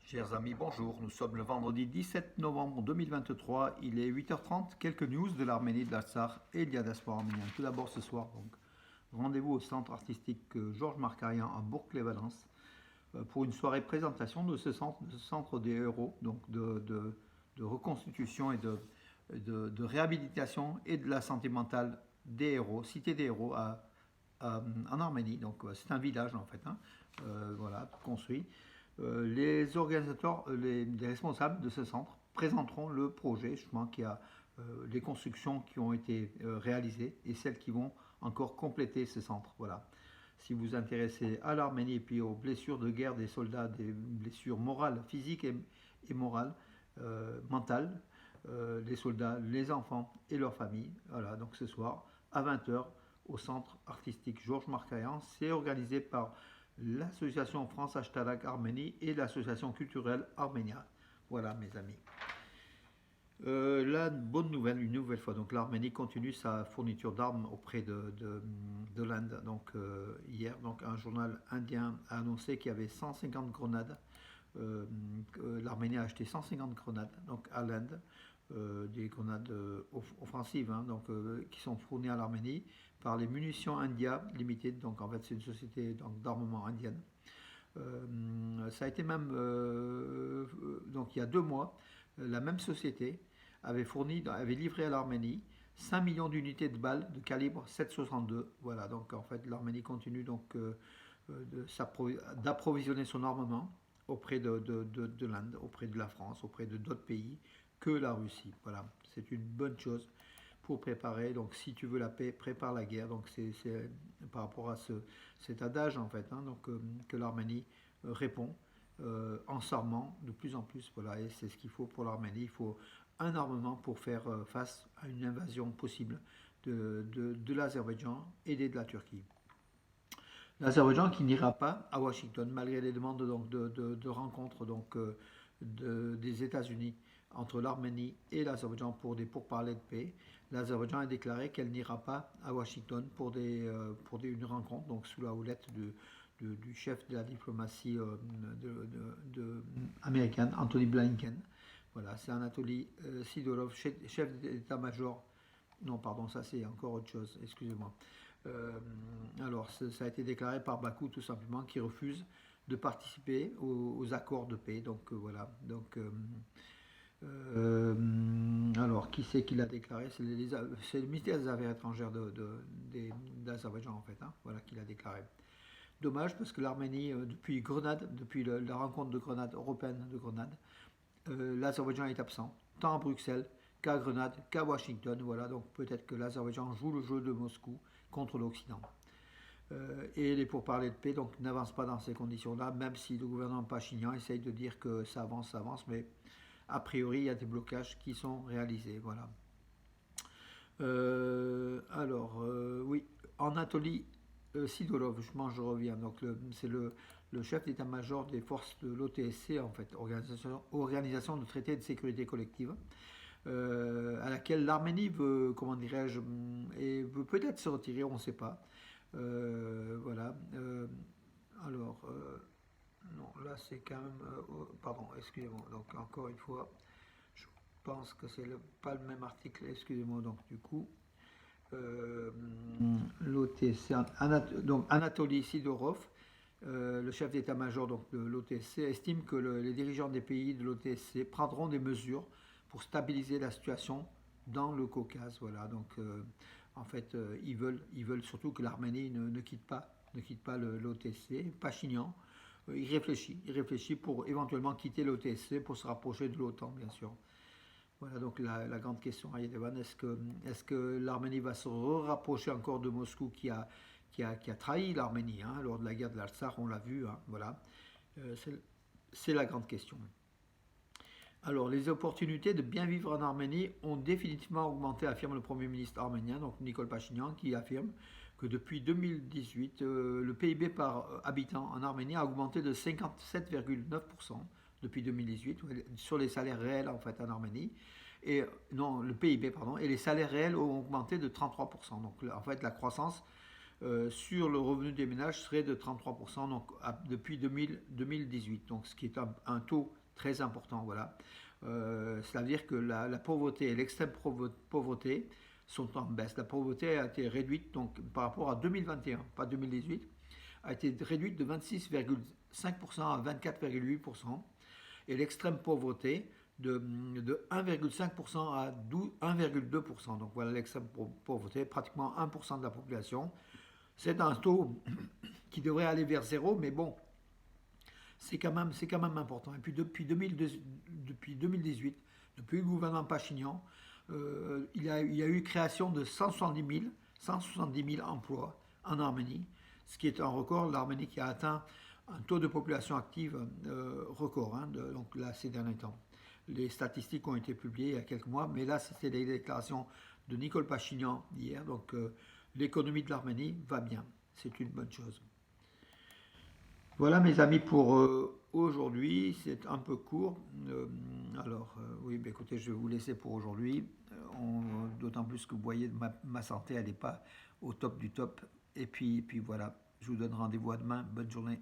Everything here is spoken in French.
Chers amis, bonjour. Nous sommes le vendredi 17 novembre 2023. Il est 8h30. Quelques news de l'Arménie, de l'Artsakh et de la diaspora arménienne. Tout d'abord ce soir, donc, rendez-vous au centre artistique Georges Markarian à Bourg-les-Valences pour une soirée présentation de ce centre des héros, donc de reconstitution et de réhabilitation et de la santé mentale des héros, cité des héros en Arménie. Donc c'est un village en fait, hein, voilà, construit. Les organisateurs, les responsables de ce centre présenteront le projet, justement, qui a les constructions qui ont été réalisées et celles qui vont encore compléter ce centre. Voilà. Si vous vous intéressez à l'Arménie et puis aux blessures de guerre des soldats, des blessures morales, physiques et morales, mentales, les soldats, les enfants et leurs familles. Voilà, donc ce soir à 20h au centre artistique Georges Markarian. C'est organisé par l'association France Hashtag Arménie et l'association culturelle Arménia. Voilà mes amis. La bonne nouvelle, une nouvelle fois, donc l'Arménie continue sa fourniture d'armes auprès de l'Inde. Donc hier, donc, un journal indien a annoncé qu'il y avait 150 grenades. L'Arménie a acheté 150 grenades donc à l'Inde, des grenades offensives, hein, donc, qui sont fournies à l'Arménie par les munitions India Limited. Donc en fait c'est une société d'armement indienne. Ça a été même donc il y a 2 mois, la même société avait livré à l'Arménie 5 millions d'unités de balles de calibre 7,62. Voilà, donc en fait l'Arménie continue donc d'approvisionner son armement auprès de l'Inde, auprès de la France, auprès de d'autres pays que la Russie. Voilà, c'est une bonne chose pour préparer. Donc si tu veux la paix, prépare la guerre. Donc c'est par rapport à cet adage en fait, hein, donc, que l'Arménie répond en s'armant de plus en plus. Voilà, et c'est ce qu'il faut pour l'Arménie. Il faut un armement pour faire face à une invasion possible de l'Azerbaïdjan et de la Turquie. L'Azerbaïdjan qui n'ira pas à Washington malgré les demandes donc, de rencontres donc, des États-Unis entre l'Arménie et l'Azerbaïdjan pour pourparlers de paix. L'Azerbaïdjan a déclaré qu'elle n'ira pas à Washington pour une rencontre, donc sous la houlette du chef de la diplomatie américaine, Anthony Blinken. Voilà, c'est Anatoly Sidorov, chef d'état-major. Non, pardon, ça c'est encore autre chose, excusez-moi. Alors, ça a été déclaré par Bakou tout simplement, qui refuse de participer aux accords de paix. Donc voilà. Donc, alors, qui c'est qui l'a déclaré? C'est le ministère des Affaires étrangères d'Azerbaïdjan en fait. Hein, voilà, qui l'a déclaré. Dommage parce que l'Arménie, depuis Grenade, depuis la rencontre de Grenade européenne de Grenade, l'Azerbaïdjan est absent, tant à Bruxelles qu'à Grenade, qu'à Washington. Voilà, donc peut-être que l'Azerbaïdjan joue le jeu de Moscou contre l'Occident. Et les pourparlers de paix donc n'avancent pas dans ces conditions-là, même si le gouvernement pachinian essaye de dire que ça avance, mais a priori il y a des blocages qui sont réalisés. Voilà. Oui, Anatoly Sidorov, je reviens. Donc c'est le chef d'état-major des forces de l'OTSC, en fait, organisation de traité de sécurité collective, à laquelle l'Arménie veut, comment dirais-je, et veut peut-être se retirer, on ne sait pas. Voilà. Alors, non, là c'est quand même. Pardon, excusez-moi. Donc encore une fois, je pense que c'est pas le même article, excusez-moi. Donc du coup, l'OTC, donc Anatoly Sidorov, le chef d'état-major donc, de l'OTSC, estime que les dirigeants des pays de l'OTSC prendront des mesures pour stabiliser la situation dans le Caucase. Voilà, donc en fait, ils veulent surtout que l'Arménie ne quitte pas l'OTSC. Pachinian, il réfléchit pour éventuellement quitter l'OTSC pour se rapprocher de l'OTAN, bien sûr. Voilà donc la grande question à Yerevan. Est-ce que l'Arménie va se rapprocher encore de Moscou qui a trahi l'Arménie, hein, lors de la guerre de l'Artsakh, on l'a vu, hein, voilà. C'est la grande question. Alors, les opportunités de bien vivre en Arménie ont définitivement augmenté, affirme le Premier ministre arménien, donc Nikol Pachinian, qui affirme que depuis 2018, le PIB par habitant en Arménie a augmenté de 57,9% depuis 2018, sur les salaires réels en fait en Arménie. Et non, le PIB, pardon, et les salaires réels ont augmenté de 33%. Donc en fait, la croissance sur le revenu des ménages serait de 33% donc, depuis 2018, donc ce qui est un taux très important. Voilà. C'est-à-dire que la pauvreté et l'extrême pauvreté sont en baisse. La pauvreté a été réduite donc, par rapport à 2021, pas 2018, a été réduite de 26,5% à 24,8%, et l'extrême pauvreté de 1,5% à 1,2%. Donc voilà l'extrême pauvreté, pratiquement 1% de la population. C'est un taux qui devrait aller vers zéro, mais bon, c'est quand même important. Et puis depuis 2018, depuis le gouvernement Pachinian, il y a eu création de 170 000 emplois en Arménie, ce qui est un record. L'Arménie qui a atteint un taux de population active record, donc là, ces derniers temps. Les statistiques ont été publiées il y a quelques mois, mais là, c'était les déclarations de Nicole Pachinian hier. Donc, l'économie de l'Arménie va bien. C'est une bonne chose. Voilà, mes amis, pour aujourd'hui. C'est un peu court. Oui, bah, écoutez, je vais vous laisser pour aujourd'hui. D'autant plus que vous voyez, ma santé, elle n'est pas au top du top. Et puis voilà, je vous donne rendez-vous à demain. Bonne journée.